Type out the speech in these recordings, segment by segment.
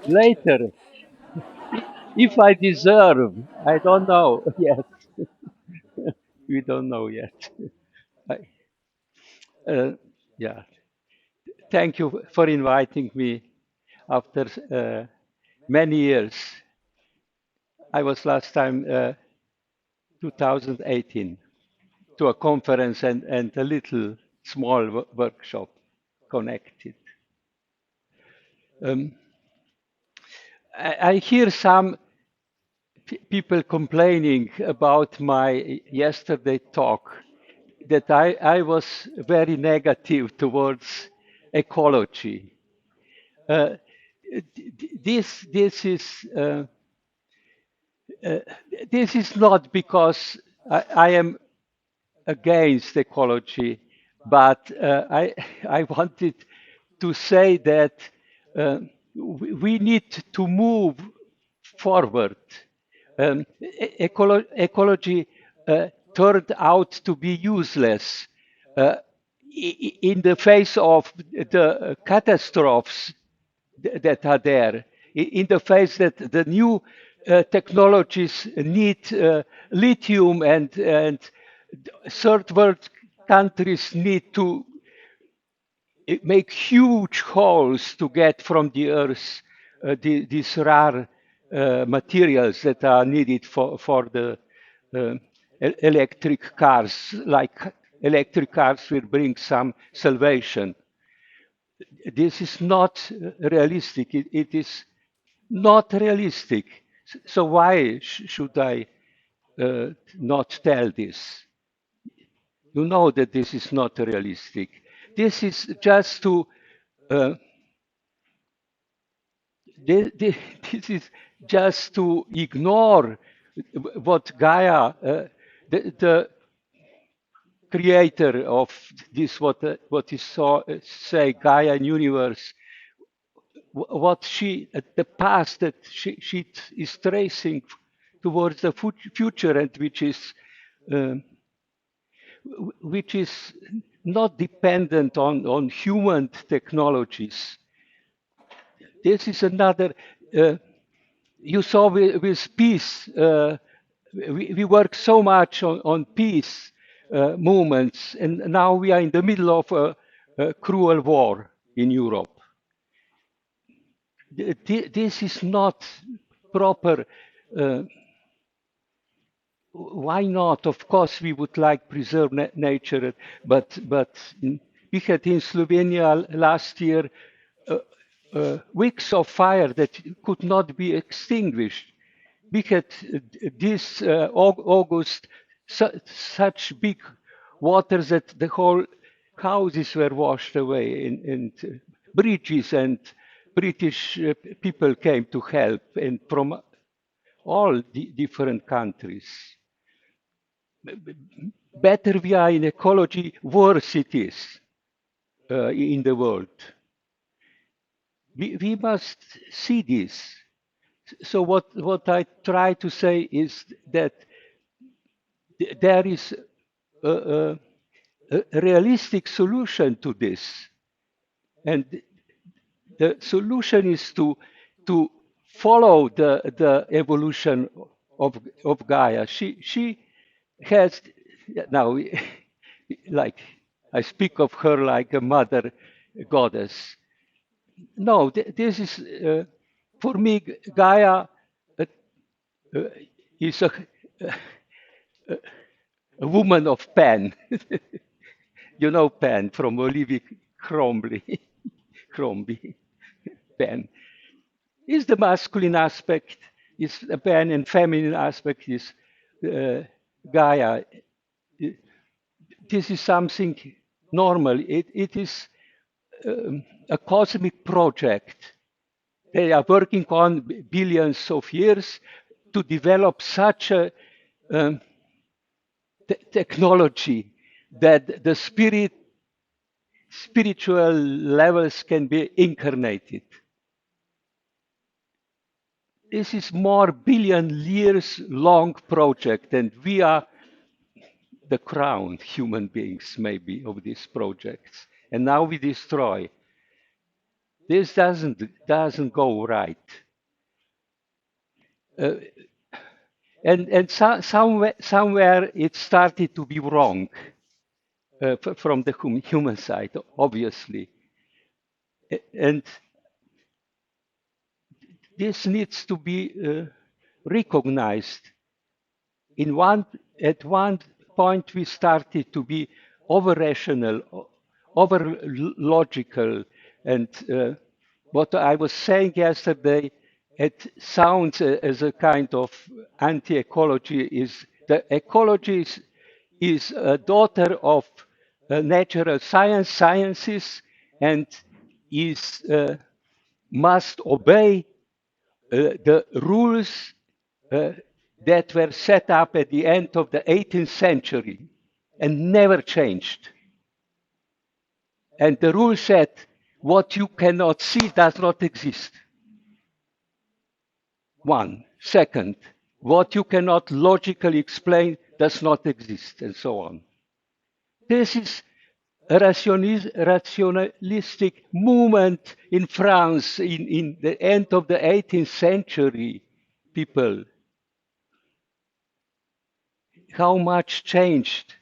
later, if I deserve, I don't know yet. We don't know yet. I, uh, yeah. Thank you for inviting me after many years. I was last time 2018 to a conference and a little small workshop connected. Um, I hear some people complaining about my yesterday talk that I was very negative towards ecology. Uh, this is uh, this is not because I am against ecology, but I wanted to say that we need to move forward. Ecology turned out to be useless uh, in the face of the catastrophes that are there, in the face that the new technologies need lithium and third world countries need to make huge holes to get from the earth these rare materials that are needed for the uh, electric cars, like electric cars will bring some salvation. This is not realistic. It is not realistic. So why should I not tell this? You know that this is not realistic. This is just to uh, this is just to ignore what Gaia, the creator of this, what is so say Gaia and universe, what she the past that she is tracing towards the future, and uh, which is not dependent on human technologies. This is another. Uh, you saw with peace. We work so much on peace movements, and now we are in the middle of a cruel war in Europe. This is not proper. Uh, why not? Of course, we would like preserve nature, but we had in Slovenia last year weeks of fire that could not be extinguished. We had this August such big waters that the whole houses were washed away, and bridges and British people came to help, and from all the different countries. Better we are in ecology, worse it is in the world. We must see this. So what I try to say is that there is a, a realistic solution to this. And the solution is to follow the evolution of Gaia. She has now, like I speak of her like a mother goddess. No, this is for me Gaia uh, uh, is a woman of pen. You know pen from Olivier Cromby. Crombie pen. Is the masculine aspect is a pen and feminine aspect is uh, Gaia. This is something normal. It is a cosmic project. They are working on billions of years to develop such a um, technology that the spiritual levels can be incarnated. This is more billion years long project, and we are the crown human beings maybe of these projects, and now we destroy. This doesn't go right. Uh, and somewhere it started to be wrong from the human side, obviously. And this needs to be recognized. In one At one point we started to be over rational, over logical, and what I was saying yesterday, it sounds as a kind of anti-ecology. Is the ecology is a daughter of natural sciences, and is must obey the rules uh, that were set up at the end of the 18th century and never changed. And the rule said, what you cannot see does not exist. One. Second, what you cannot logically explain does not exist, and so on. This is a rationalistic movement in France in the end of the 18th century, people. How much changed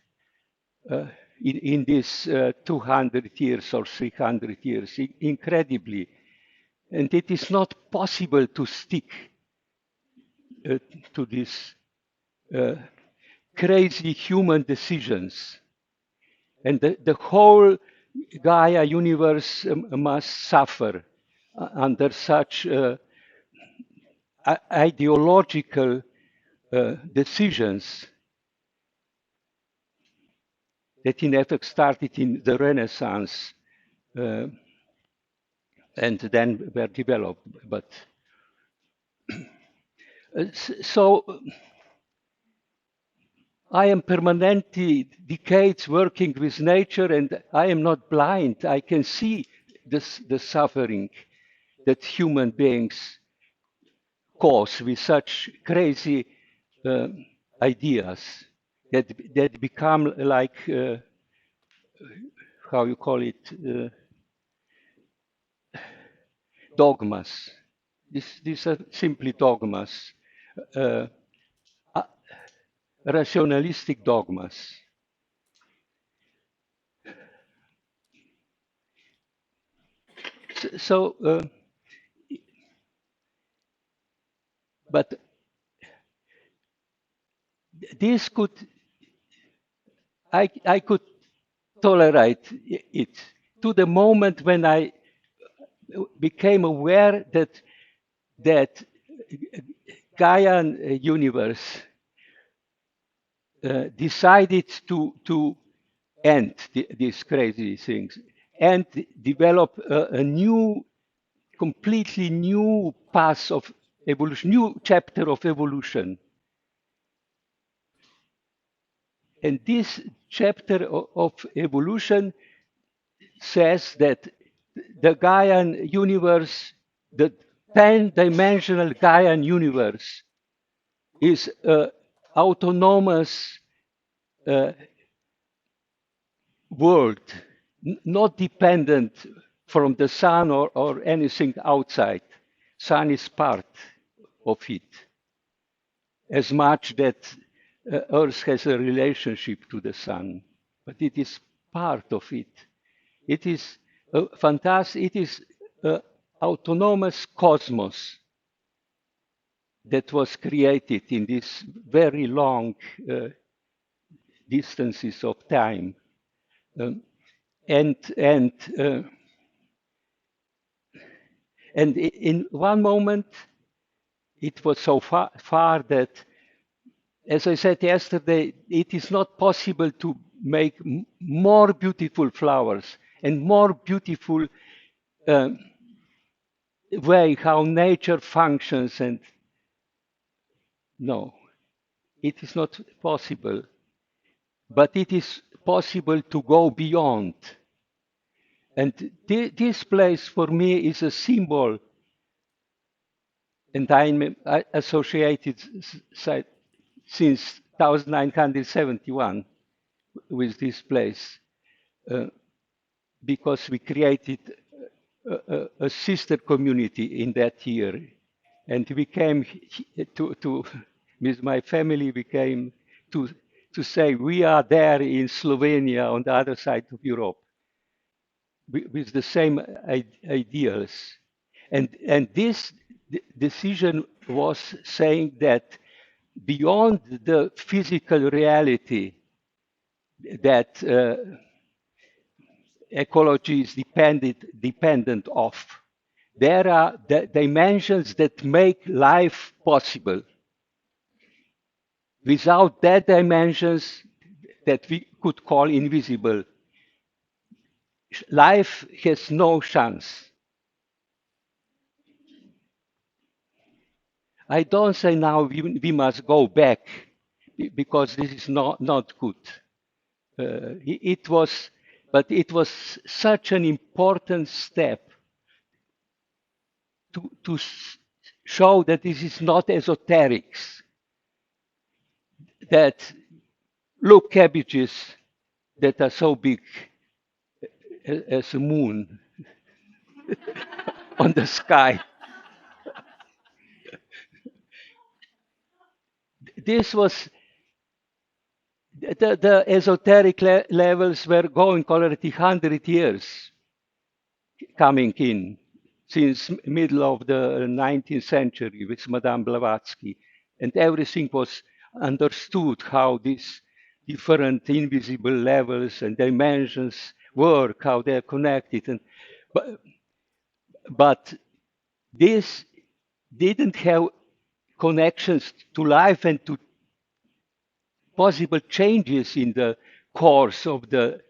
uh, in these 200 years or 300 years, incredibly. And it is not possible to stick to these uh, crazy human decisions. And the whole Gaia universe must suffer under such ideological decisions that in effect started in the Renaissance uh, and then were developed. But so I am permanently decades working with nature, and I am not blind. I can see the suffering that human beings cause with such crazy uh, ideas that become like how you call it dogmas. These are simply dogmas, uh, rationalistic dogmas. So, but this could, I could tolerate it to the moment when I became aware that Gaian universe decided to end these crazy things and develop a new, completely new path of evolution, new chapter of evolution. And this chapter of evolution says that the Gaian universe, the 10-dimensional Gaian universe, is an autonomous world, not dependent from the sun or anything outside. Sun is part of it, as much that Earth has a relationship to the sun, but it is part of it. It is fantastic. It is an autonomous cosmos that was created in these very long distances of time. Um, and and uh, and in one moment it was so far that, as I said yesterday, it is not possible to make more beautiful flowers and more beautiful way how nature functions. And no, it is not possible. But it is possible to go beyond. And this place for me is a symbol, and I'm associated since 1971 with this place, because we created a sister community in that year, and we came to with my family. We came to to say we are there in Slovenia on the other side of Europe with the same ideals, and this decision was saying that beyond the physical reality that ecology is dependent of. There are the dimensions that make life possible. Without that dimensions that we could call invisible, life has no chance. I don't say now we must go back because this is not good. It was, but it was such an important step to show that this is not esoterics, that look cabbages that are so big as a moon on the sky. This was the esoteric levels were going already 100 years coming in since middle of the 19th century with Madame Blavatsky, and everything was understood how these different invisible levels and dimensions work, how they're connected, and but, but this didn't have connections to life and to possible changes in the course of the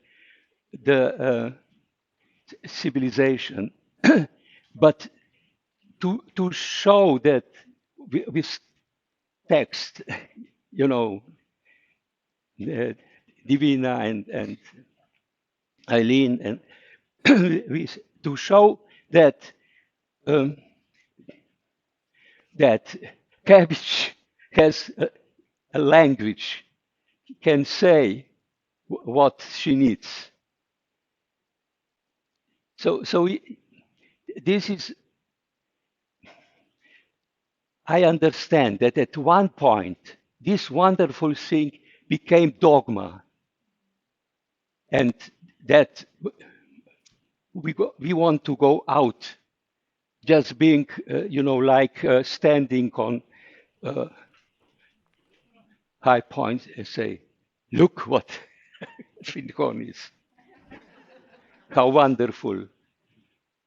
civilization, but to show that with text, you know, Divina and Eileen, and to show that that cabbage has a language, can say what she needs. So this is, I understand that at one point, this wonderful thing became dogma, and that we want to go out, just being, like standing on high points and say, look what Findhorn is, how wonderful.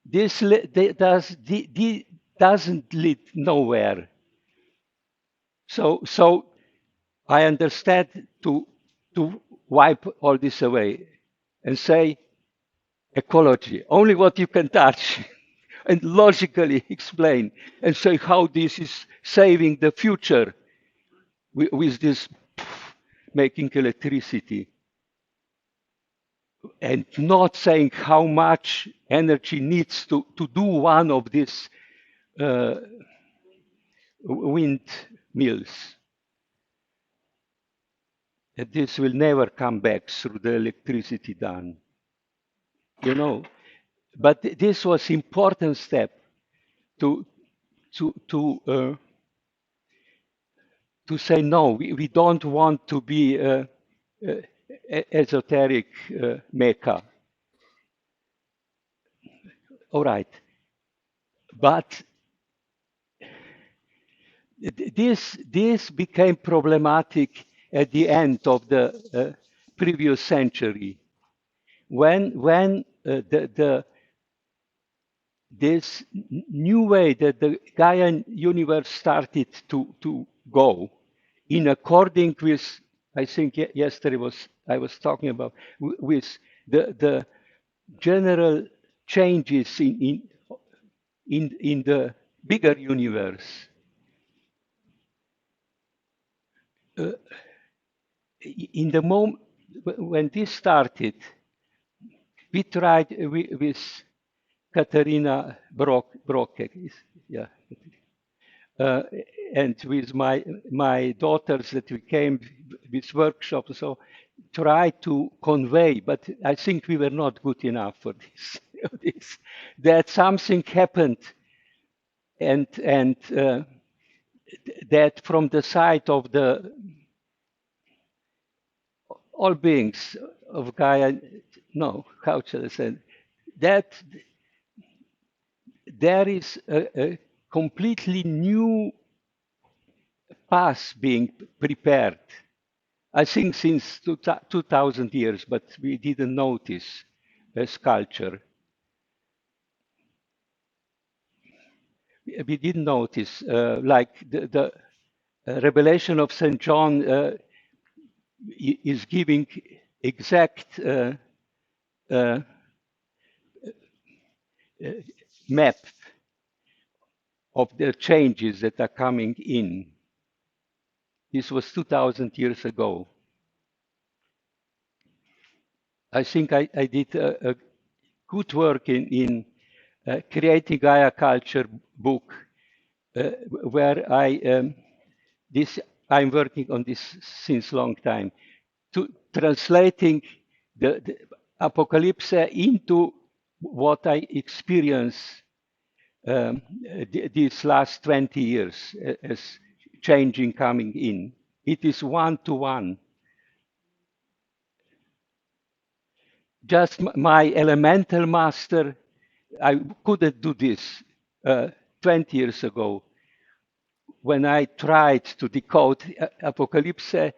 This doesn't lead nowhere. So I understand to wipe all this away and say ecology, only what you can touch, and logically explain and say how this is saving the future with this making electricity, and not saying how much energy needs to do one of these windmills. That this will never come back through the electricity done. But this was important step to say no. We don't want to be esoteric Mecca. All right, but this became problematic at the end of the previous century, when this new way that the Gaian universe started to go in according with, I think yesterday I was talking about with the general changes in the bigger universe. In the moment when this started, we tried with Katarina Brocke, yeah, and with my daughters that we came with workshops, so try to convey, but I think we were not good enough for this. that something happened, and that from the side of the all beings of Gaia, no, how shall I say, that there is a completely new path being prepared. I think since 2000 years, but we didn't notice as culture. We didn't notice, like the revelation of St. John is giving exact map of the changes that are coming in. This was 2000 years ago. I think I did a good work in creating Gaia culture book, where I'm working on this since long time, to translating the apocalypse into what I experience these last 20 years as changing coming in. It is one-to-one. Just my elemental master, I couldn't do this 20 years ago. When I tried to decode Apocalypse, I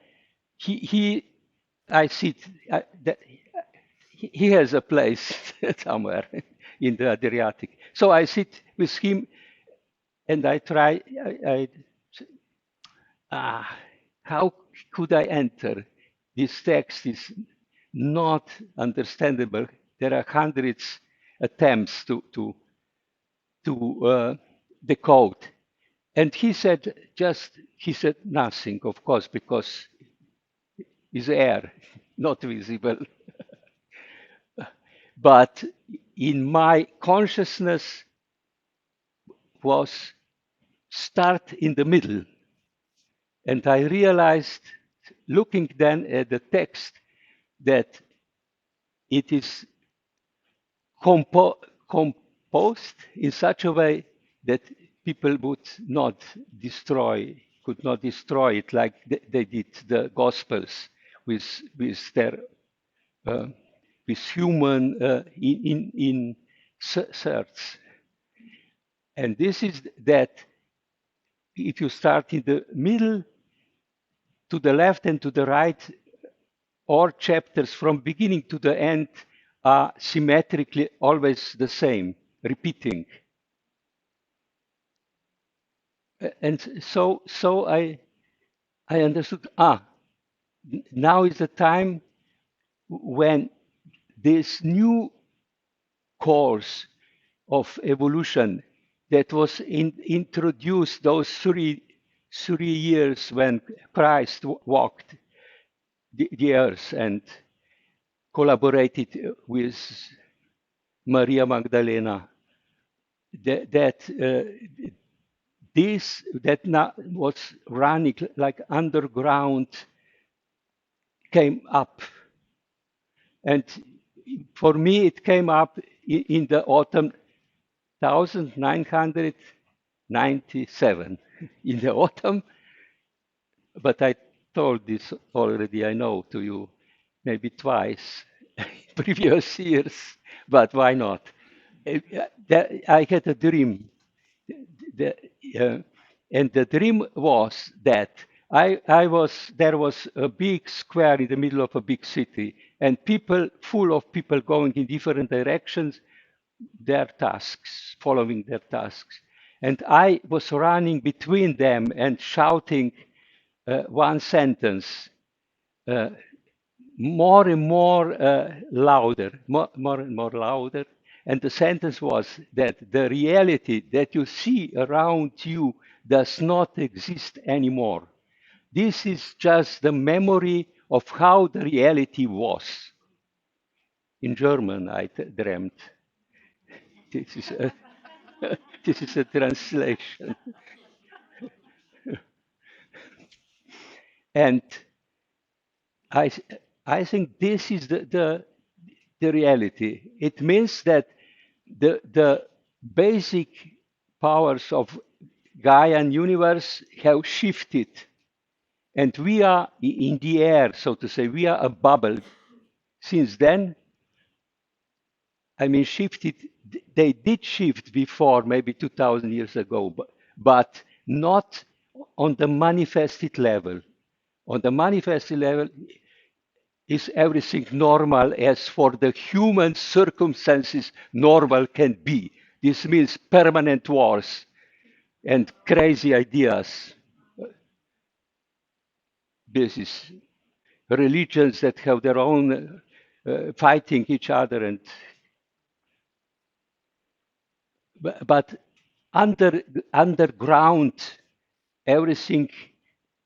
see that he has a place somewhere in the Adriatic. So I sit with him and I try, how could I enter? This text is not understandable. There are hundreds attempts to decode. And he said nothing, of course, because it's air, not visible. But in my consciousness was start in the middle. And I realized, looking then at the text, that it is composed in such a way that people could not destroy it like they did the Gospels with their with human inserts. And this is that if you start in the middle, to the left and to the right, all chapters from beginning to the end are symmetrically always the same, repeating. And so I understood, now is the time when this new course of evolution that was introduced those three years when Christ walked the earth and collaborated with Maria Magdalena, that now was running like underground came up. And for me, it came up in the autumn 1997, in the autumn. But I told this already, I know, to you, maybe twice, previous years, but why not? I had a dream. And the dream was that there was a big square in the middle of a big city, and full of people going in different directions, following their tasks. And I was running between them and shouting one sentence, more and more louder, more and more louder. And the sentence was that the reality that you see around you does not exist anymore. This is just the memory of how the reality was. In German, I dreamt. This is this is a translation. And I think this is the reality. It means that the basic powers of Gaian universe have shifted, and we are in the air, so to say. We are a bubble. Since then, I mean, shifted. They did shift before, maybe 2,000 years ago, but not on the manifested level. On the manifested level, is everything normal as for the human circumstances normal can be. This means permanent wars and crazy ideas. This is religions that have their own fighting each other, and but underground everything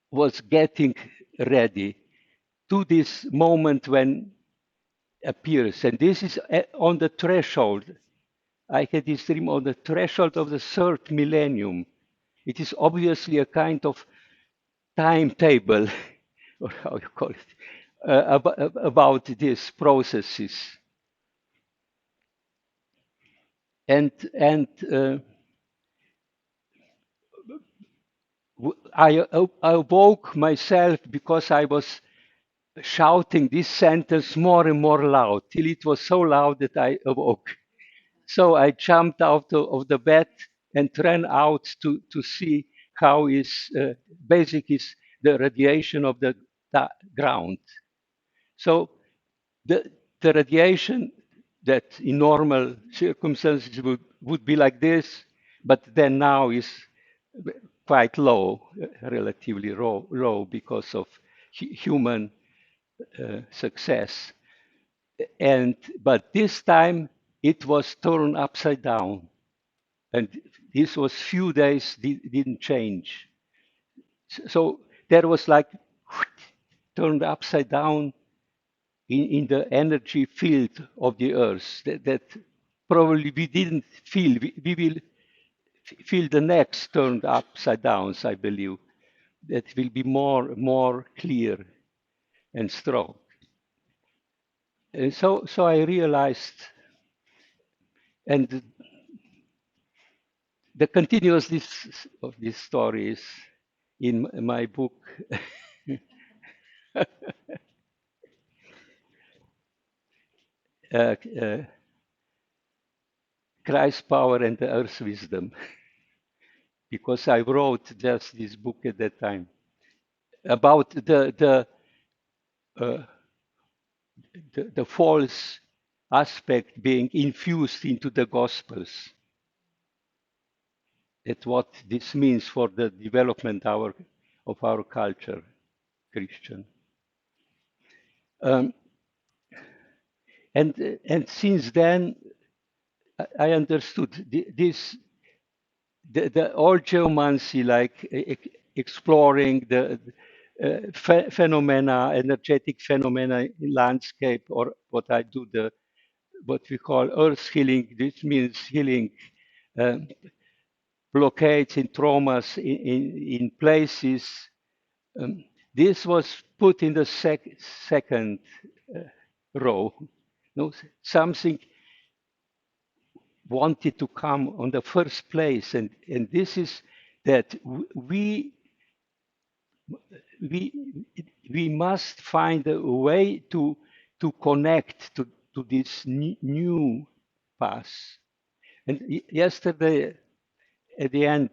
was getting ready to this moment when appears, and this is on the threshold. I had this dream on the threshold of the third millennium. It is obviously a kind of timetable, or how you call it, about these processes. And I awoke myself because I was shouting this sentence more and more loud till it was so loud that I awoke. So I jumped out of the bed and ran out to see how is basic is the radiation of the ground. So the, the radiation that in normal circumstances would be like this, but then now is quite low, relatively low because of human success. And but this time it was turned upside down, and this was few days didn't change. So there was like turned upside down in the energy field of the earth that probably we didn't feel. We will feel the next turned upside down, I believe. That will be more clear and strong. And so I realized, and the continuousness of this story is in my book. uh, uh, Christ's power and the earth's wisdom, because I wrote just this book at that time about uh, the false aspect being infused into the Gospels. That's what this means for the development of our culture, Christian. Um, and since then, I understood this the old geomancy, like exploring the phenomena, energetic phenomena in landscape, or what I do, what we call earth healing. This means healing um, blockades and traumas in places. Um, this was put in the second uh, row. No, something wanted to come on the first place, and this is that we we must find a way to connect to this new path. And yesterday at the end,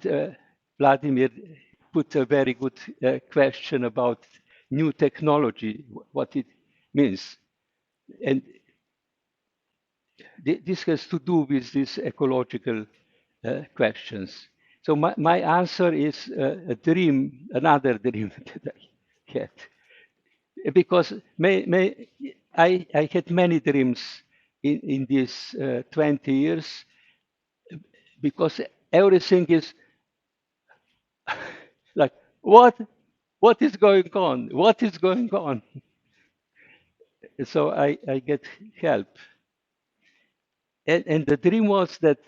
Vladimir put a very good question about new technology, what it means, and this has to do with these ecological questions. So my answer is a dream, another dream that I had. Because I had many dreams in these 20 years, because everything is like, what is going on? What is going on? So I get help. And the dream was that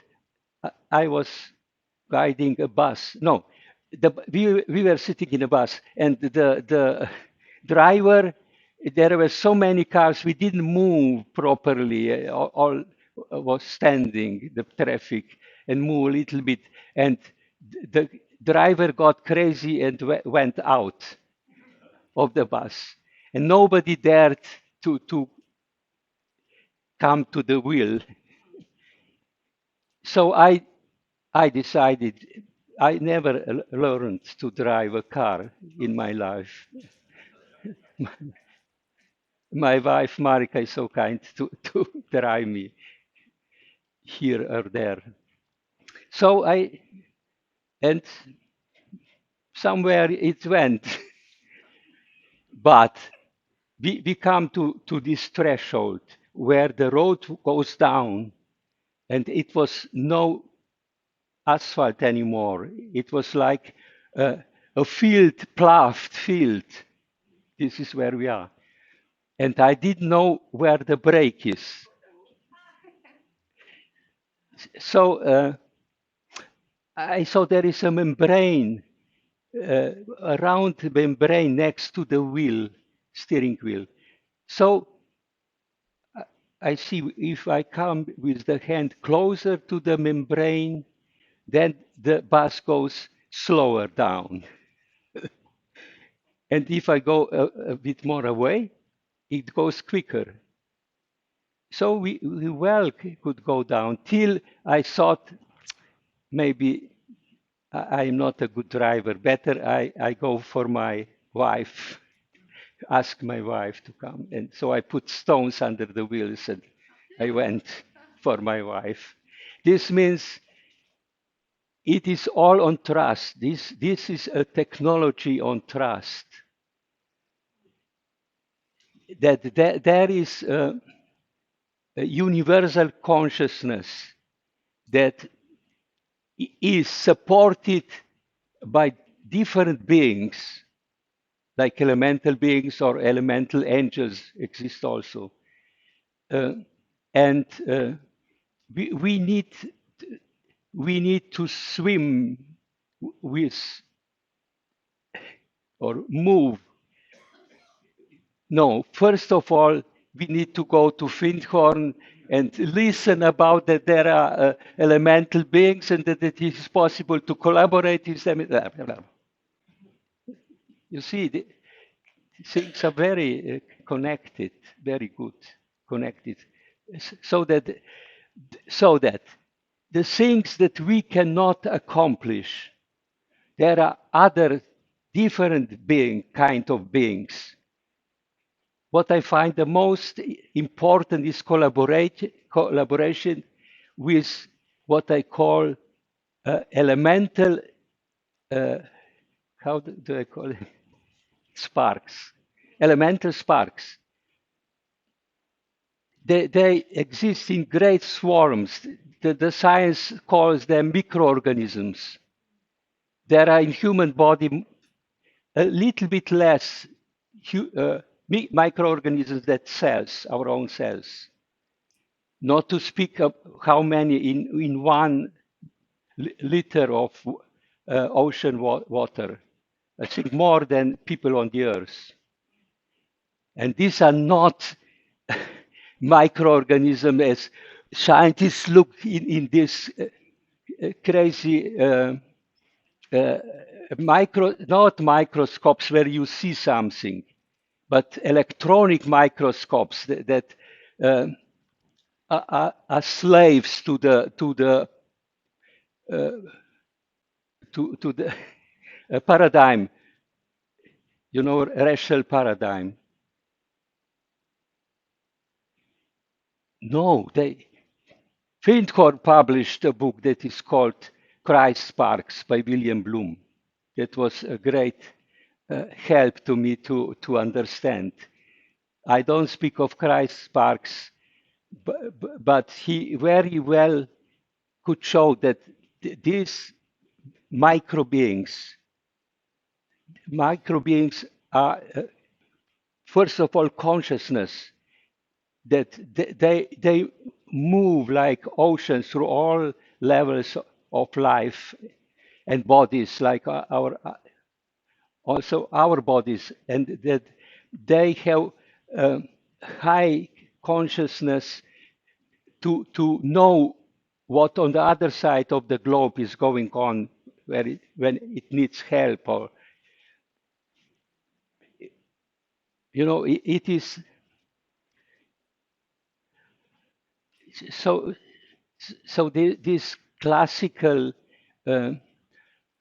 I was guiding a bus. No, we were sitting in a bus, and the driver, there were so many cars, we didn't move properly. All was standing, the traffic, and moved a little bit. And the driver got crazy and went out of the bus. And nobody dared to come to the wheel. So I decided I never learned to drive a car in my life. My wife Marika is so kind to drive me here or there. So and somewhere it went. But we come to this threshold where the road goes down and it was no asphalt anymore. It was like a field, ploughed field. This is where we are. And I didn't know where the brake is. So I saw there is a membrane, a round membrane next to the wheel, steering wheel. So I see if I come with the hand closer to the membrane, then the bus goes slower down. And if I go a bit more away, it goes quicker. So we well could go down till I thought maybe I'm not a good driver. Better I go for my wife, ask my wife to come. And so I put stones under the wheels and I went for my wife. This means it is all on trust. This is a technology on trust. That there is a universal consciousness that is supported by different beings, like elemental beings or elemental angels exist also. And we need to swim with or move. No, first of all, we need to go to Findhorn and listen about that there are elemental beings and that it is possible to collaborate with them. You see, things are very connected, very good, connected, so that the things that we cannot accomplish, there are other different kind of beings. What I find the most important is collaboration with what I call elemental, how do I call it? Sparks, elemental sparks. They exist in great swarms. The science calls them microorganisms. There are in human body a little bit less microorganisms than cells, our own cells. Not to speak of how many in 1 liter of ocean water. I think more than people on the earth. And these are not microorganisms as scientists look in this crazy not microscopes where you see something, but electronic microscopes that are slaves to the paradigm, racial paradigm. No, Findhorn published a book that is called Christ Sparks by William Bloom. That was a great help to me to understand. I don't speak of Christ Sparks, but he very well could show that these micro beings are, first of all, consciousness, that they move like oceans through all levels of life and bodies, like also our bodies, and that they have high consciousness to know what on the other side of the globe is going on, when it needs help, or it is so. This classical uh,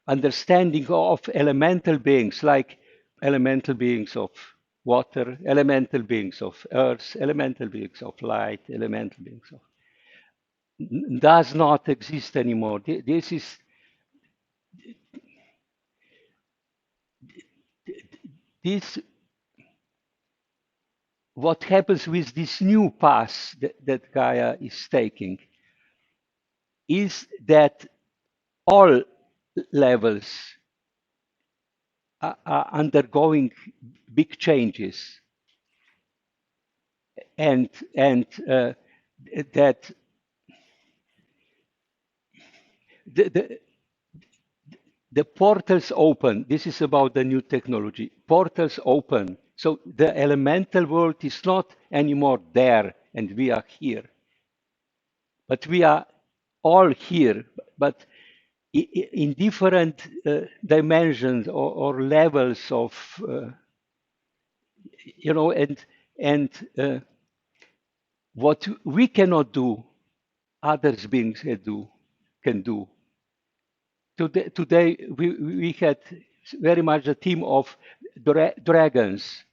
understanding of elemental beings, like elemental beings of water, elemental beings of earth, elemental beings of light, elemental beings of, does not exist anymore. This is this what happens with this new path that Gaia is taking is that all levels are undergoing big changes, and that the the portals open. This is about the new technology. Portals open. So the elemental world is not anymore there and we are here. But we are all here, but in different dimensions, or levels of, and what we cannot do, others beings can do. Today we had very much a theme of dragons.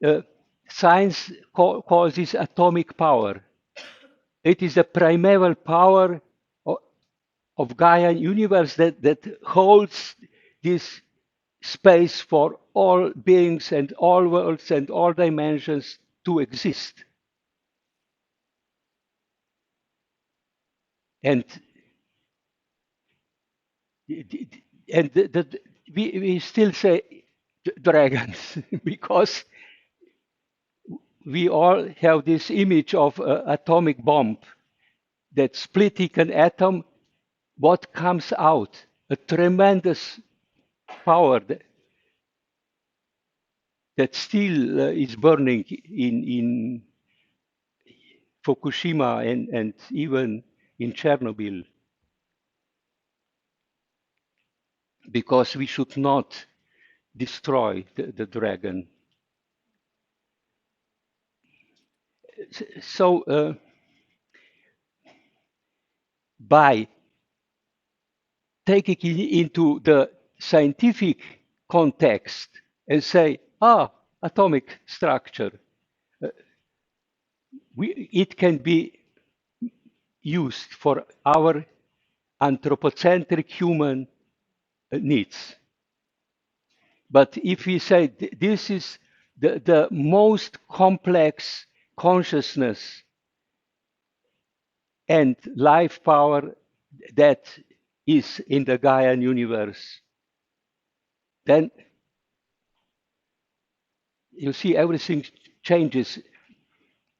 Uh, Science calls this atomic power. It is a primeval power of Gaia universe that holds this space for all beings and all worlds and all dimensions to exist. And we still say dragons because we all have this image of an atomic bomb that splitting an atom, what comes out? A tremendous power that still is burning in Fukushima and even in Chernobyl, because we should not destroy the dragon. So by taking it into the scientific context and say, atomic structure, it can be used for our anthropocentric human needs. But if we say this is the most complex consciousness and life power that is in the Gaian universe, then you see everything changes.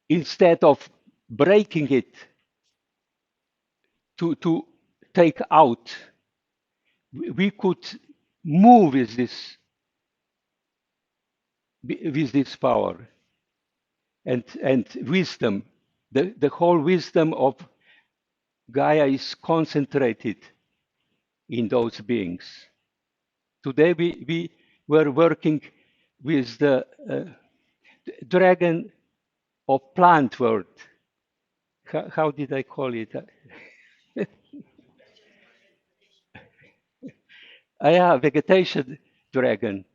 Instead of breaking it to take out, we could move with this power and wisdom. The whole wisdom of Gaia is concentrated in those beings. Today we were working with the dragon of plant world. How did I call it? Yeah, vegetation dragon.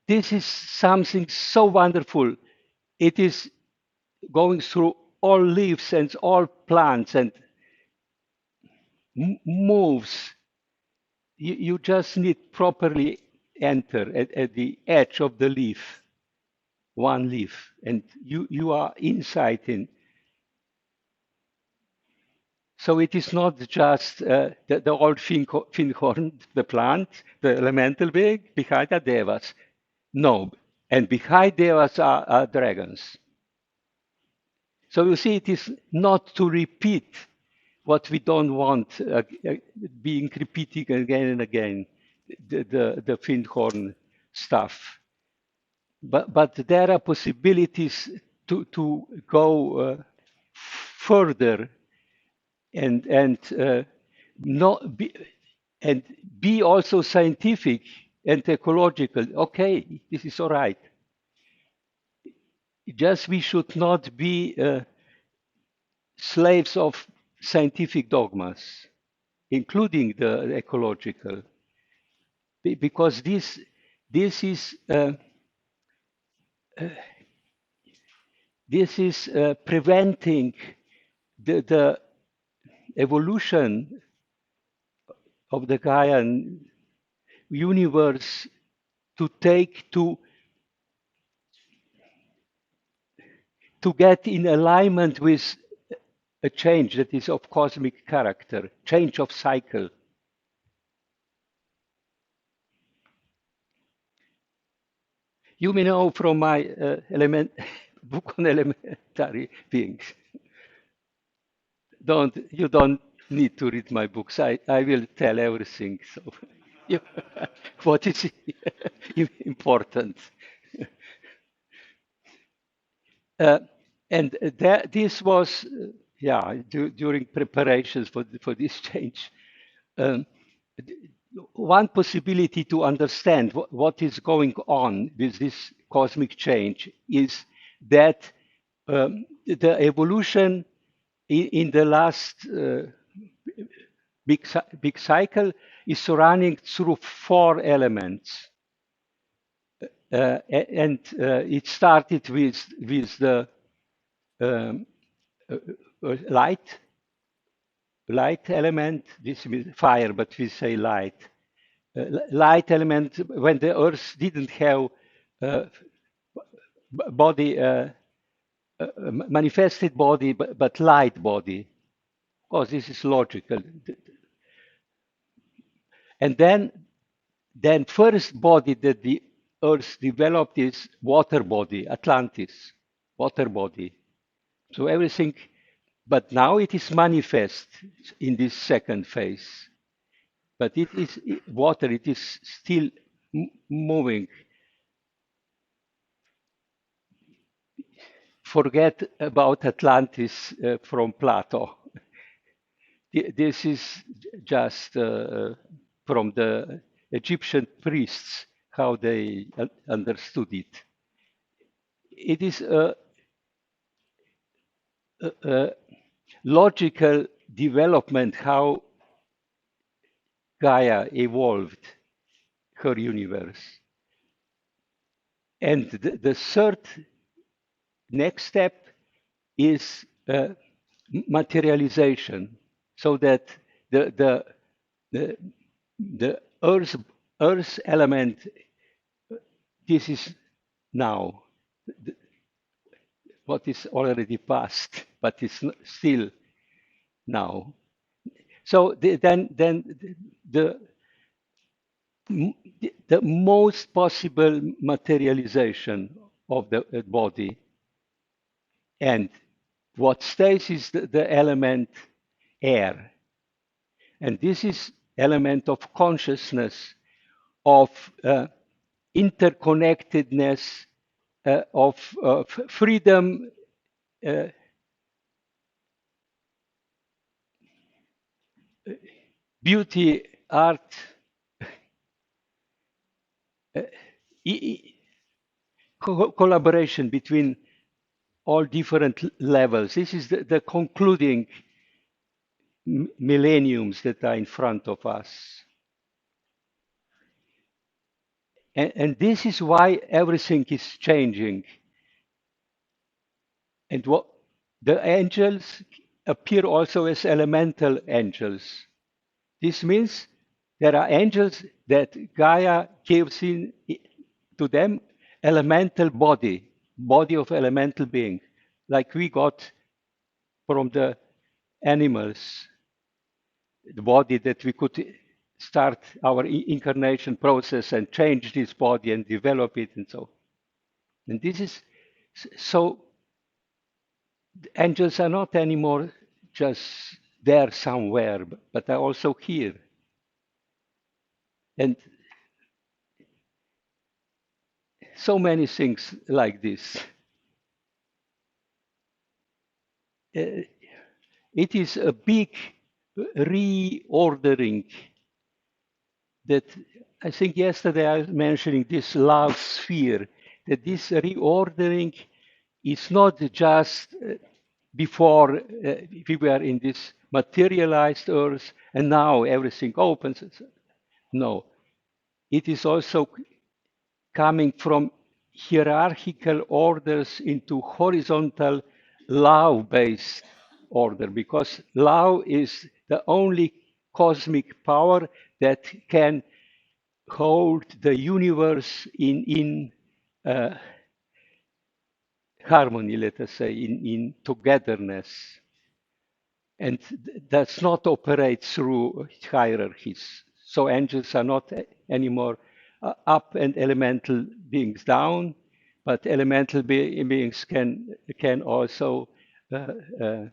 This is something so wonderful. It is going through all leaves and all plants and moves. You just need properly enter at the edge of the leaf, one leaf, and you are inside in. So it is not just the old Findhorn, the plant, the elemental being, behind are devas. No, and behind devas are dragons. So you see, it is not to repeat what we don't want, being repeating again and again, the Findhorn stuff. But there are possibilities to go further and not be, and be also scientific and ecological. Okay, this is all right. Just we should not be slaves of scientific dogmas, including the ecological, because this is uh, this is preventing the evolution of the Gaian universe to take to get in alignment with a change that is of cosmic character, change of cycle. You may know from my book on elementary beings. You don't need to read my books. I will tell everything. So, you- what is important? Uh, and this was, yeah, during preparations for this change. Um, one possibility to understand what is going on with this cosmic change is that the evolution in the last big cycle is running through four elements. And it started with the um, light element. This is fire, but we say light. Light element when the Earth didn't have uh, body, manifested body, but light body. Of course, this is logical. And then first body that the Earth developed is water body, Atlantis, water body. So everything, but now it is manifest in this second phase. But it is water, it is still moving. Forget about Atlantis from Plato. This is just from the Egyptian priests, how they understood it. It is a logical development how Gaia evolved her universe. And the third next step is materialization, so that the, the earth element, this is now what is already past, but it's still now. So then the most possible materialization of the body, and what stays is the element air, and this is element of consciousness, of interconnectedness, of freedom, uh, beauty, art, collaboration between all different levels. This is the concluding millenniums that are in front of us. And this is why everything is changing. And what the angels appear also as elemental angels. This means there are angels that Gaia gives in to them elemental body of elemental being, like we got from the animals, the body that we could start our incarnation process and change this body and develop it and so. And this is so angels are not anymore just there somewhere, but are also here. And so many things like this. it is a big reordering that I think yesterday I was mentioning this love sphere, that this reordering is not just before we were in this materialized earth and now everything opens. No, it is also coming from hierarchical orders into horizontal love-based order, because love is the only cosmic power that can hold the universe in harmony, let us say, in togetherness, and does not operate through hierarchies. So angels are not anymore up and elemental beings down, but elemental beings can also uh,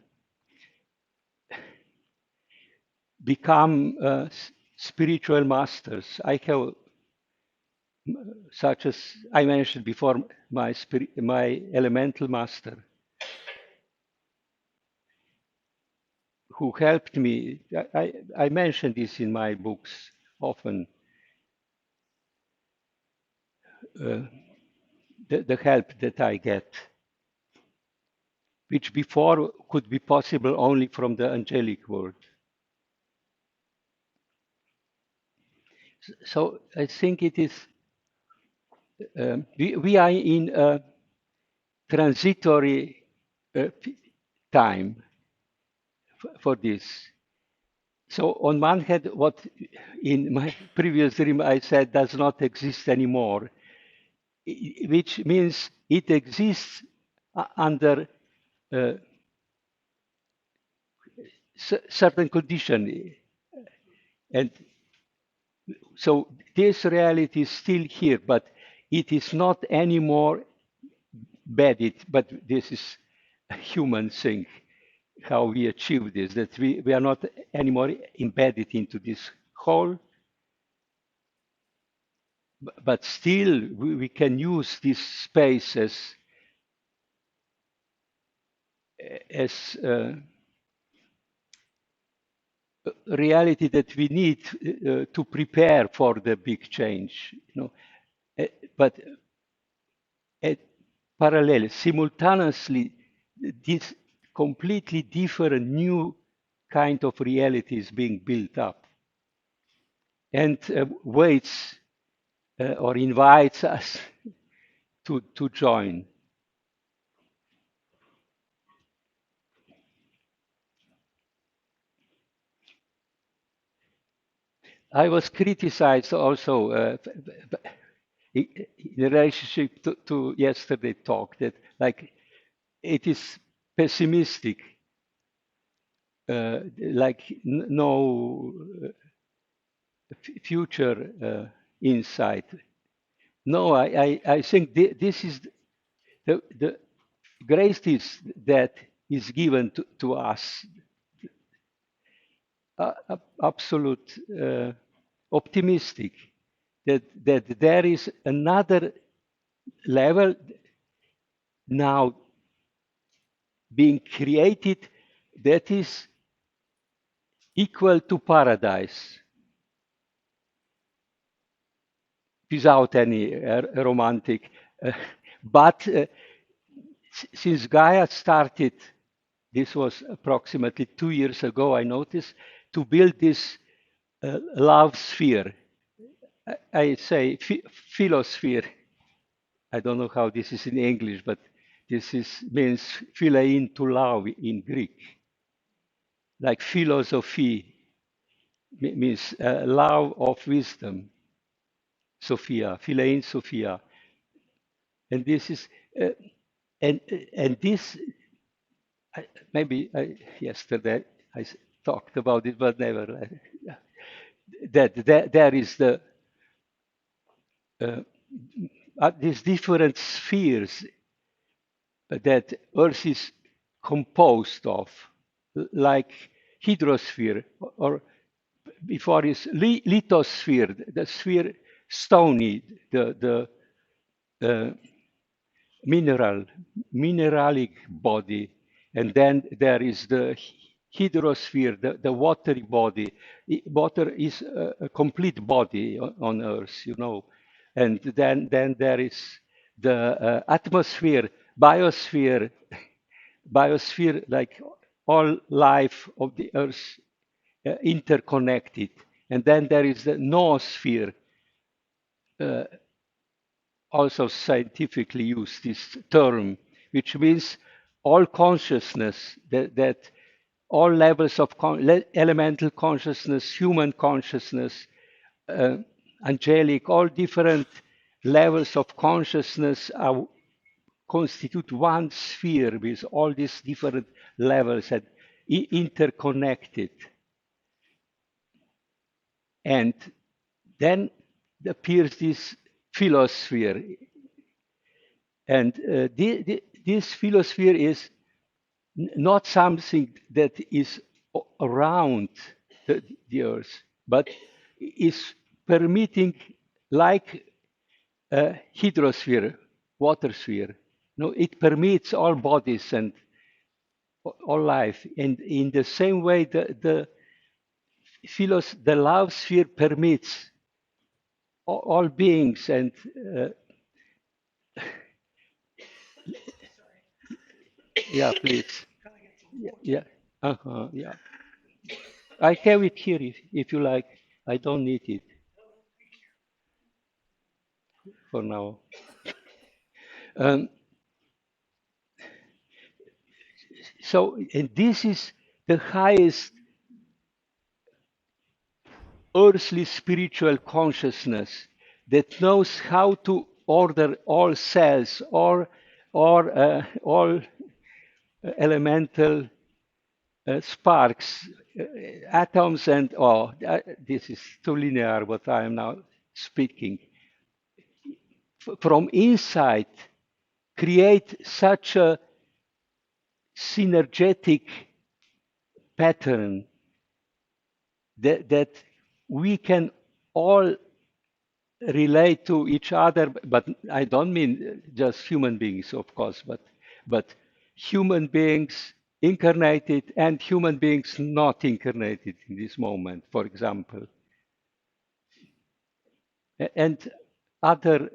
become spiritual masters. I have, such as I mentioned before, my elemental master, who helped me. I mentioned this in my books often. Uh, the help that I get, which before could be possible only from the angelic world. So I think it is, we are in a transitory uh, time for this. So on one hand, what in my previous dream I said does not exist anymore, which means it exists under uh, certain condition. And so this reality is still here, but it is not anymore embedded. But this is a human thing, how we achieve this, that we are not anymore embedded into this whole, but still we can use this space as reality that we need to prepare for the big change. But at parallel, simultaneously, this completely different new kind of reality is being built up and waits or invites us to join. I was criticized also in relationship to yesterday talk, that like it is pessimistic, like no future insight. No, I think this is the grace is that is given to us, absolute optimistic, that there is another level now being created that is equal to paradise without any romantic. But since Gaia started, this was approximately 2 years ago, I noticed, to build this love sphere. I say philosphere. I don't know how this is in English, but this means philein, to love in Greek. Like philosophy means love of wisdom, Sophia, philein Sophia. And this is, uh, and this, maybe yesterday I talked about it, but never. That there is uh, these different spheres that Earth is composed of, like hydrosphere, or before is lithosphere, the sphere stony, the uh, mineralic body, and then there is the hydrosphere, the watery body. Water is a complete body on Earth, you know. And then there is the atmosphere, biosphere, biosphere, like all life of the Earth interconnected. And then there is the noosphere, also scientifically use this term, which means all consciousness, that all levels of elemental consciousness, human consciousness, uh, angelic, all different levels of consciousness constitute one sphere with all these different levels and interconnected. And then appears this philosphere. And this philosphere is not something that is around the Earth, but is permitting, like a hydrosphere, water sphere. No, it permits all bodies and all life. And in the same way, the love sphere permits all beings and yeah, please. Yeah. Yeah. I have it here if you like. I don't need it for now. Um, so, and this is the highest earthly spiritual consciousness that knows how to order all cells or all elemental sparks, atoms, and this is too linear what I am now speaking. From inside, create such a synergetic pattern that we can all relate to each other, but I don't mean just human beings, of course, but human beings incarnated and human beings not incarnated in this moment, for example, and other.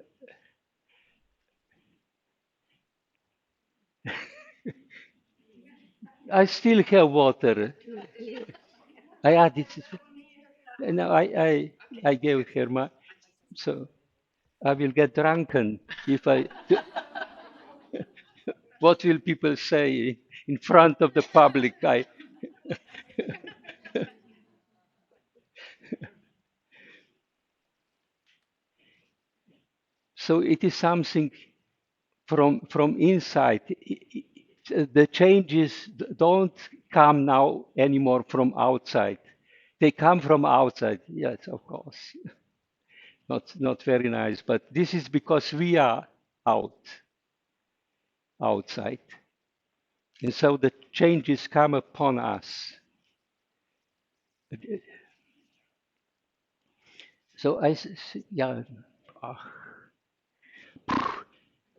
I still have water. I added, no, I gave her my, so I will get drunken if I. What will people say in front of the public? So it is something from inside. The changes don't come now anymore from outside. They come from outside. Yes, of course. Not very nice, but this is because we are outside. And so the changes come upon us. So yeah,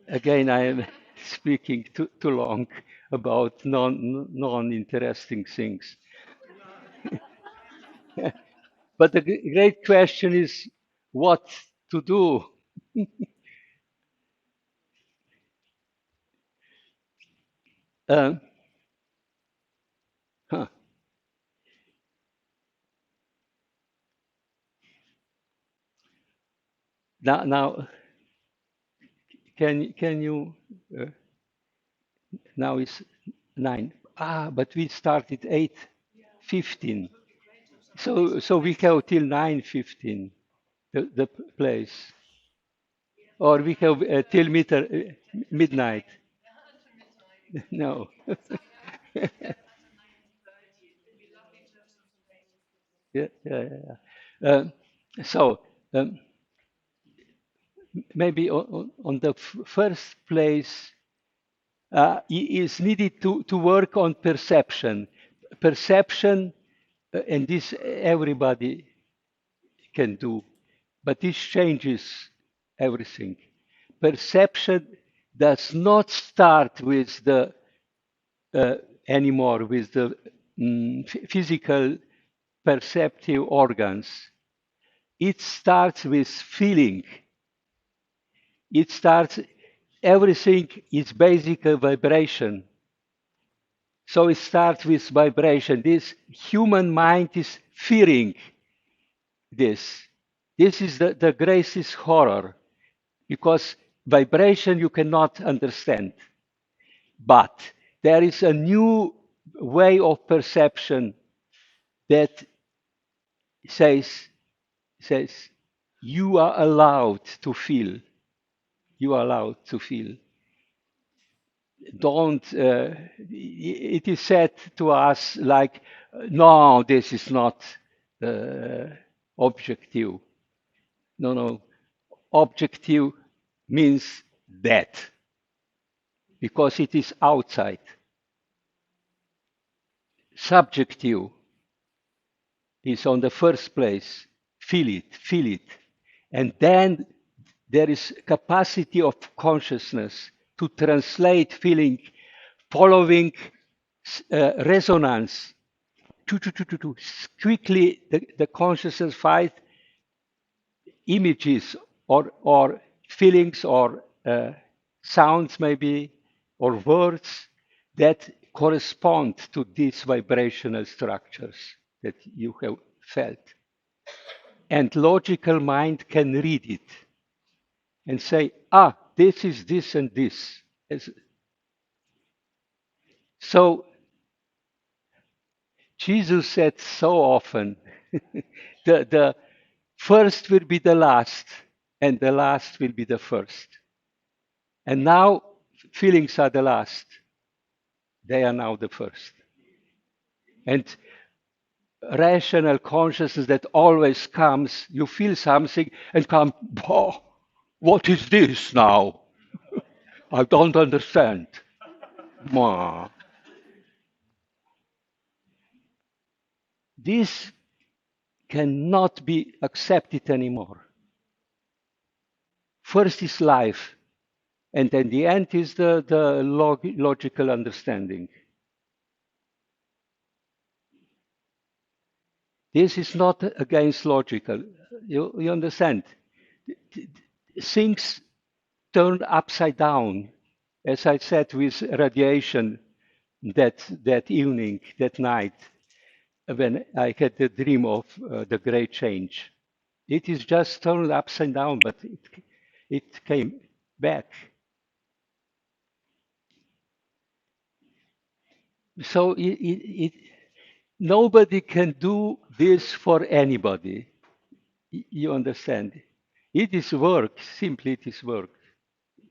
again, I am speaking too long about non-interesting things. But the great question is what to do. Uh, huh. Now, can you? Uh, Now it's 9. But we started 8:15. So we have till 9:15 the place, or we have till midnight. No. Yeah. So maybe on the first place is needed to work on perception. Perception, and this everybody can do, but this changes everything. Perception does not start with the anymore with the physical perceptive organs. It starts with feeling. It starts, everything is basically vibration. So it starts with vibration. This human mind is fearing this. This is the greatest horror because vibration you cannot understand. But there is a new way of perception that says, says you are allowed to feel. You are allowed to feel. Don't, it is said to us like, no, this is not uh, objective. No, no. Objective means that because it is outside. Subjective is on the first place. Feel it. And then there is capacity of consciousness to translate feeling following resonance. Quickly, the consciousness finds images or feelings or sounds maybe or words that correspond to these vibrational structures that you have felt. And logical mind can read it and say, ah, this is this and this. So Jesus said so often, the first will be the last, and the last will be the first. And now feelings are the last. They are now the first. And rational consciousness that always comes, you feel something and come, oh, what is this now? I don't understand. This cannot be accepted anymore. First is life, and then the end is the logical understanding. This is not against logical. You understand? Things turned upside down, as I said, with radiation that evening, that night, when I had the dream of the great change. It is just turned upside down, but it came back. So nobody can do this for anybody. You understand? It is work, simply it is work.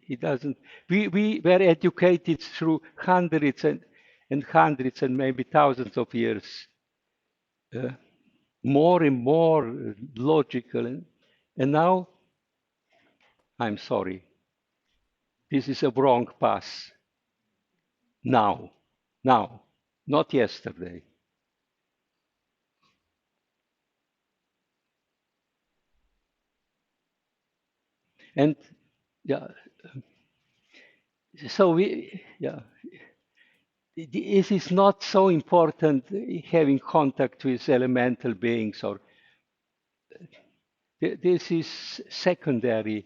It doesn't, we were educated through and hundreds and maybe thousands of years, more and more logical. And now, I'm sorry, this is a wrong path. Now, not yesterday. And yeah, so this is not so important having contact with elemental beings or this is secondary.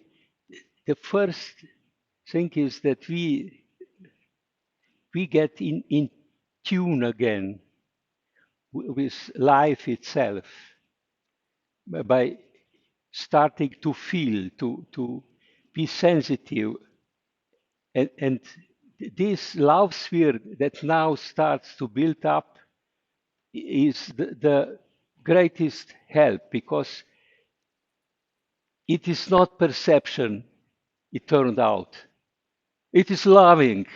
The first thing is that we get in tune again with life itself by starting to feel, to be sensitive. And this love sphere that now starts to build up is the greatest help because it is not perception, it turned out. It is loving.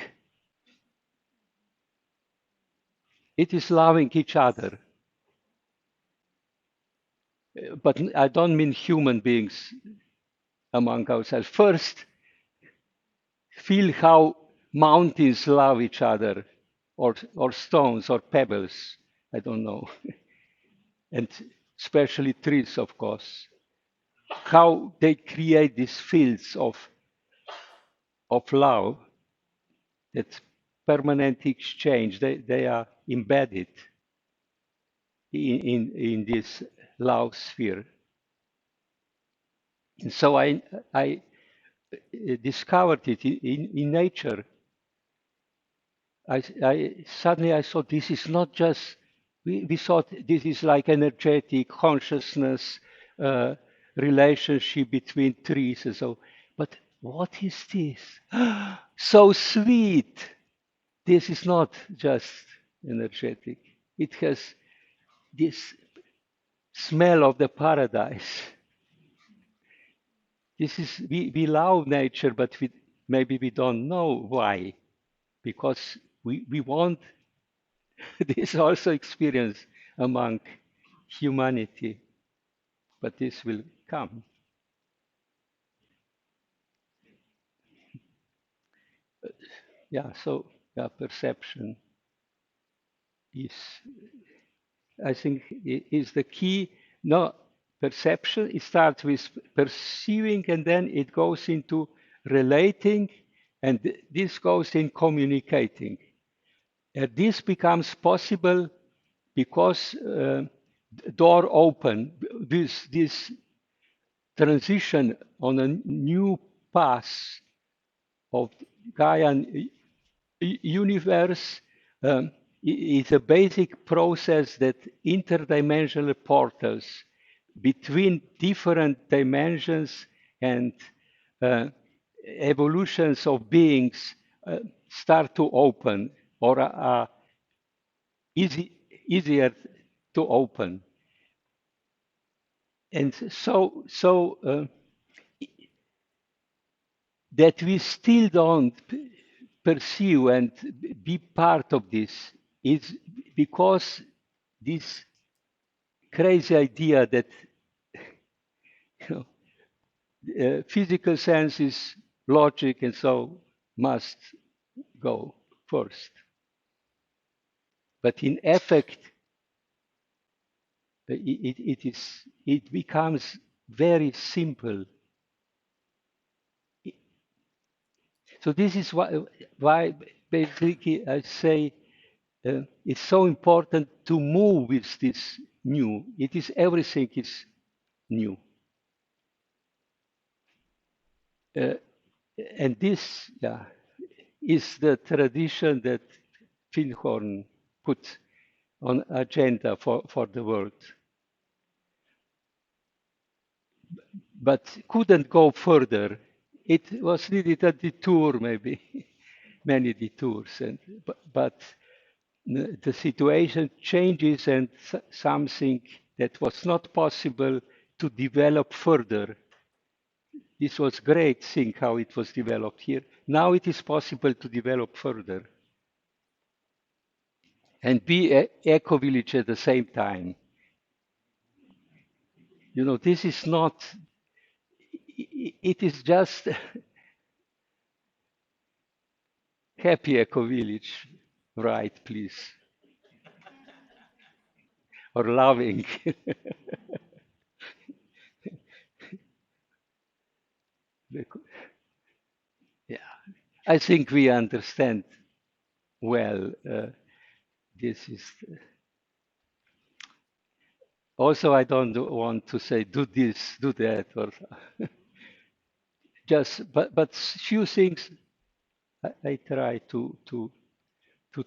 It is loving each other. But I don't mean human beings among ourselves. First, feel how mountains love each other, or stones, or pebbles. I don't know. And especially trees, of course. How they create these fields of love, that permanent exchange, they are embedded. in this love sphere. And so I discovered it in nature. I suddenly I thought this is not just we thought this is like energetic consciousness relationship between trees and so, but what is this? So sweet. This is not just energetic. It has this smell of the paradise. This is we love nature, but maybe we don't know why, because we want this also experience among humanity, but this will come. Yeah, so yeah, perception is, I think, is the key. No, perception, it starts with perceiving and then it goes into relating and this goes in communicating. And this becomes possible because door open, this transition on a new path of Gaian universe is a basic process that interdimensional portals between different dimensions and uh, evolutions of beings start to open or are easy, easier to open. And so that we still don't perceive and be part of this is because this crazy idea that you physical senses, logic, and so must go first. But in effect, it becomes very simple. So this is why basically I say it's so important to move with this new. It is everything is new. Uh, and this is the tradition that Findhorn put on agenda for the world. But couldn't go further. It was needed a detour, maybe, many detours. But the situation changes and something that was not possible to develop further. This was great thing how it was developed here. Now it is possible to develop further and be a eco village at the same time. You know, this is not, it is just happy eco village, right, please, or loving. Yeah, I think we understand well. This is also I don't want to say do this, do that, or just but few things I try to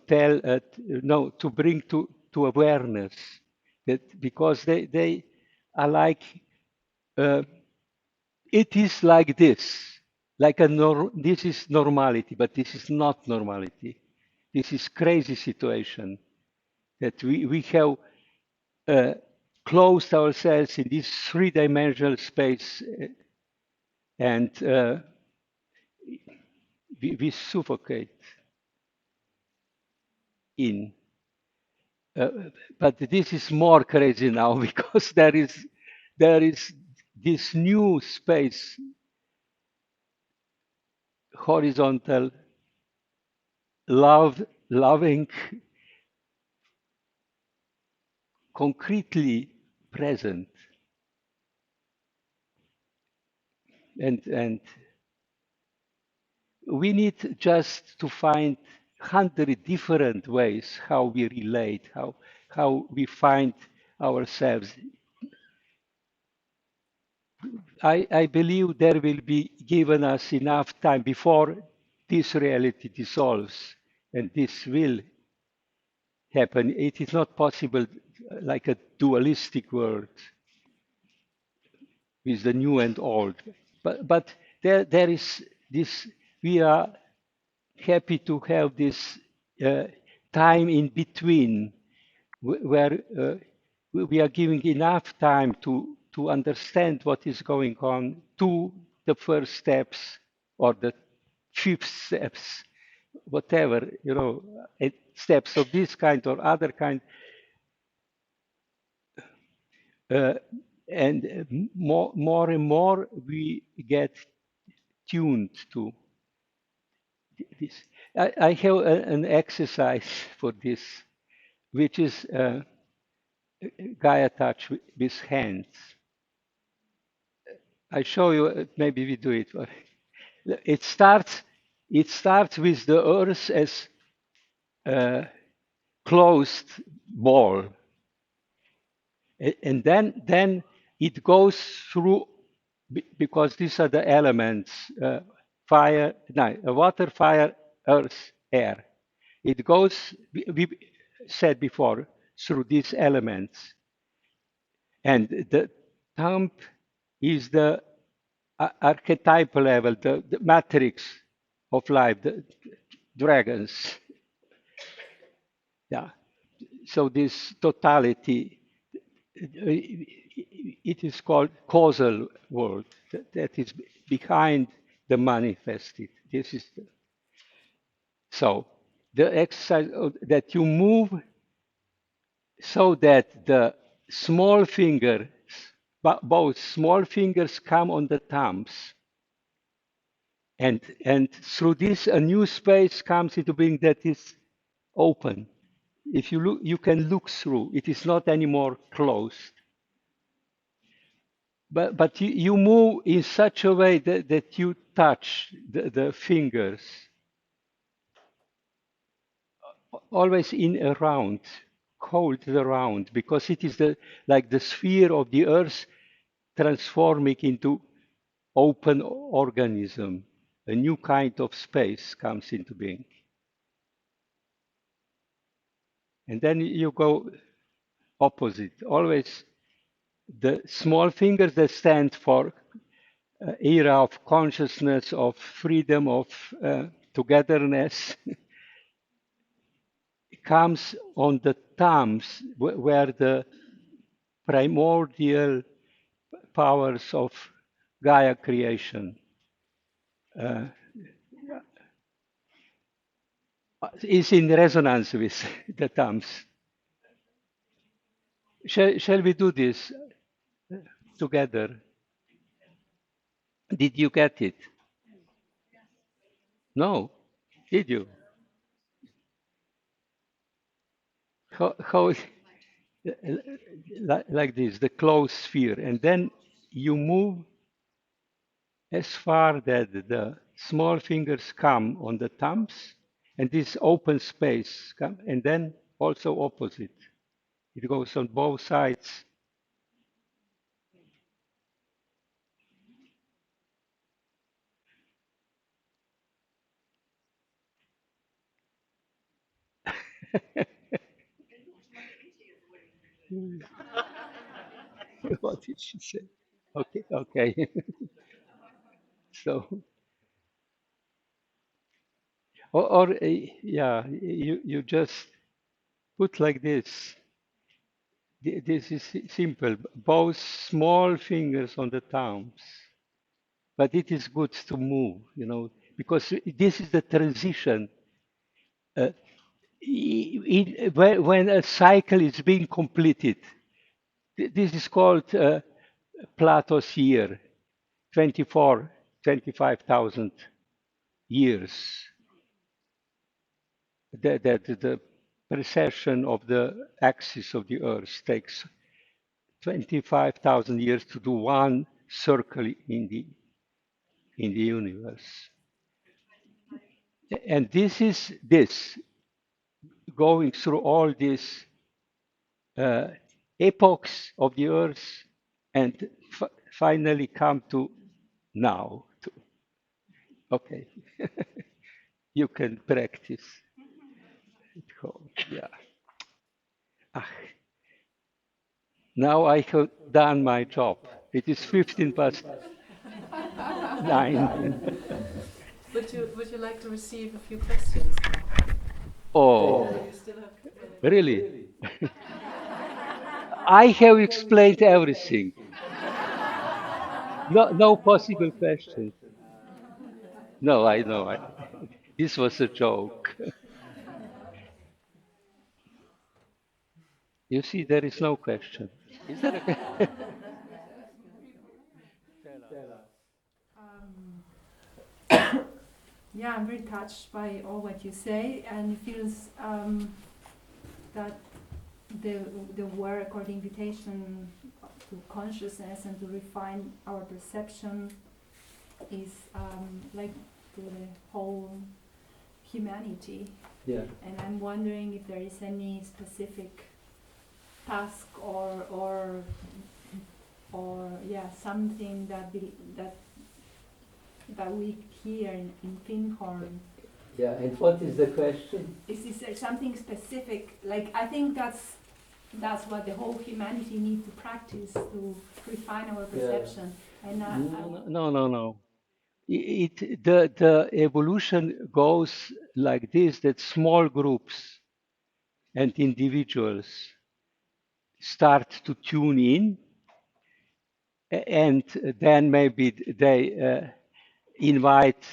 tell no to bring to awareness that because they are like it is like this like this is normality, but this is not normality. This is crazy situation that we have closed ourselves in this three-dimensional space and we suffocate in. But this is more crazy now because there is this new space, horizontal, loving, concretely present, and we need just to find 100 different ways how we relate, how we find ourselves. I believe there will be given us enough time before this reality dissolves, and this will happen. It is not possible like a dualistic world with the new and old. But there is this, we are happy to have this uh, time in between where we are giving enough time to understand what is going on to the first steps or the fifth steps, whatever, steps of this kind or other kind. Uh, and more and more we get tuned to this. I have an exercise for this, which is Gaia touch with hands. I show you. Maybe we do it. It starts. It starts with the Earth as a closed ball, and then it goes through because these are the elements: fire, no, water, fire, earth, air. It goes. We said before through these elements, and the thumb is the archetypal level, the matrix of life, the dragons. Yeah. So this totality, it is called causal world that is behind the manifested. This is so the exercise that you move so that the small fingers, both small fingers come on the thumbs, and through this a new space comes into being that is open. If you look, you can look through. It is not anymore closed. But you move in such a way that you touch the fingers always in a round, called the round, because it is the like the sphere of the earth transforming into open organism. A new kind of space comes into being. And then you go opposite. Always the small fingers that stand for era of consciousness, of freedom, of togetherness, comes on the thumbs where the primordial powers of Gaia creation uh, is in resonance with the thumbs. Shall we do this together? Did you get it? No. Did you? How like this, the closed sphere, and then you move as far that the small fingers come on the thumbs, and this open space come, and then also opposite. It goes on both sides. What did she say? Okay, okay. So, yeah, you just put like this. This is simple. Both small fingers on the thumbs, but it is good to move, because this is the transition. Uh, when a cycle is being completed, this is called Plato's year, 24, 25,000 years. The precession of the axis of the Earth takes 25,000 years to do one circle in the universe. And this is this going through all these uh, epochs of the earth, and finally come to now. Okay, you can practice at home. Yeah. Ah, now I have done my job. It is 15 past 9. Would you like to receive a few questions now? Oh, You still have really? I have explained everything. No, no possible questions. No, I know. This was a joke. You see, there is no question. Is there a question? Yeah, I'm very touched by all what you say, and it feels that the the work or the invitation to consciousness and to refine our perception is like the whole humanity. Yeah. And I'm wondering if there is any specific task or yeah, something that we hear in Findhorn. Yeah, and what is the question? Is there something specific? Like, I think that's what the whole humanity needs to practice to refine our perception. And No. The evolution goes like this: that small groups and individuals start to tune in, and then maybe they invite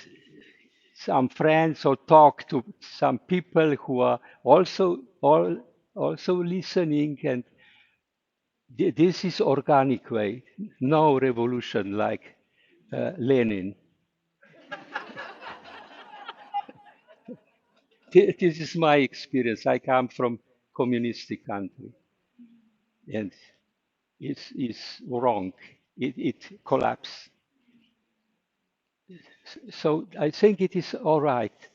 some friends or talk to some people who are also listening, and this is organic way, no revolution like Lenin. This is my experience. I come from communistic country, and it's wrong. It collapsed. So I think it is all right.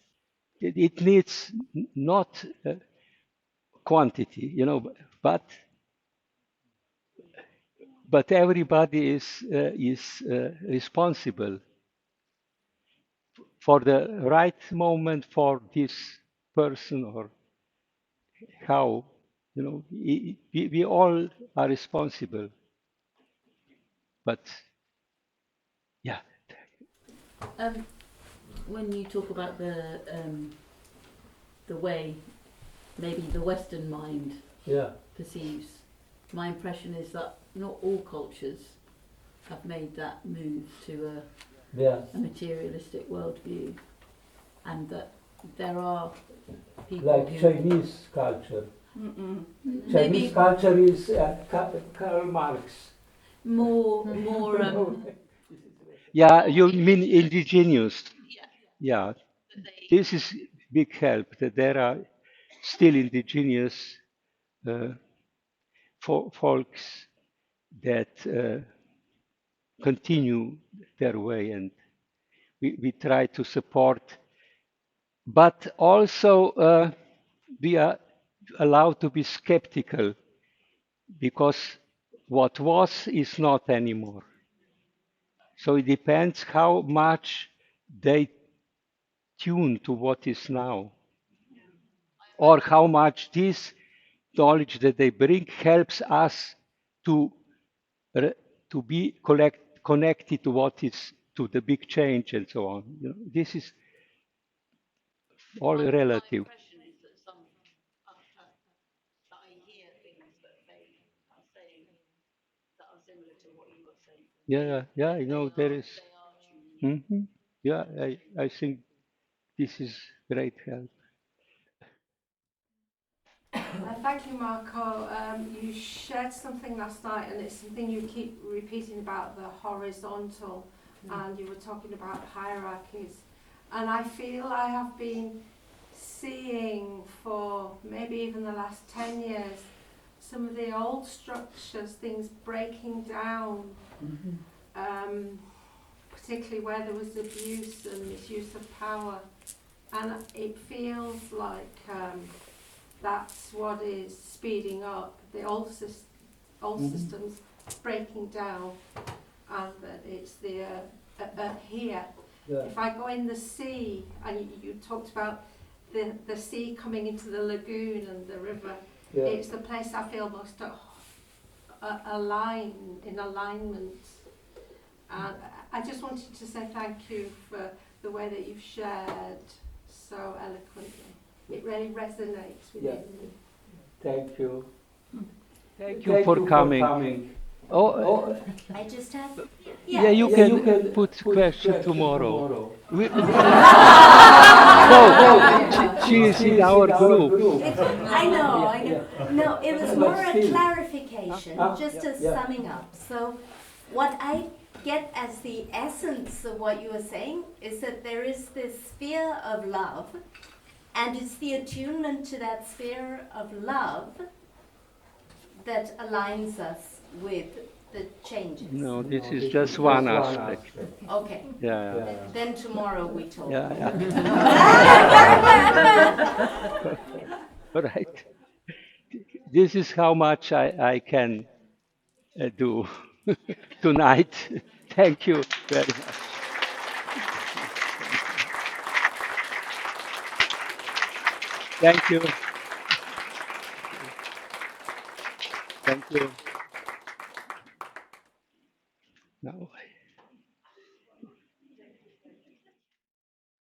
It needs not quantity, but everybody is responsible for the right moment for this person, or how, we all are responsible. But yeah, when you talk about the way maybe the Western mind yeah, perceives, my impression is that not all cultures have made that move to yeah, a materialistic worldview, and that there are people like who Chinese culture. maybe Chinese culture is Karl Marx. more Yeah, you mean indigenous? Yeah, this is big help that there are still indigenous uh, folks that continue their way, and we try to support, but also we are allowed to be skeptical, because what was is not anymore. So it depends how much they tune to what is now, or how much this knowledge that they bring helps us to to be connected to what is, to the big change and so on. This is all relative. impression is that some that I hear things that they are saying that are similar to what you were saying. Yeah, I know there is. They are tuning. Yeah, I think this is great help. Thank you, Marko. You shared something last night, and it's something you keep repeating about the horizontal, and you were talking about hierarchies. And I feel I have been seeing for maybe even the last 10 years some of the old structures, things breaking down, particularly where there was abuse and misuse of power. And it feels like that's what is speeding up. The old old systems breaking down, and that it's the here. If I go in the sea, and you talked about the sea coming into the lagoon and the river, it's the place I feel most in alignment. And I just wanted to say thank you for the way that you've shared so eloquently. It really resonates with me. Thank you. Thank you for coming. Oh, I just have. yeah, you can put question tomorrow. No, she is in our group. I know. No, it was more a clarification, just a summing up. So, what I get as the essence of what you were saying is that there is this sphere of love, and it's the attunement to that sphere of love that aligns us with the changes. No, this is just one aspect. Okay. Yeah. Then tomorrow we talk. Yeah. All right. This is how much I can do tonight. Thank you very much. Thank you. Thank you. Now.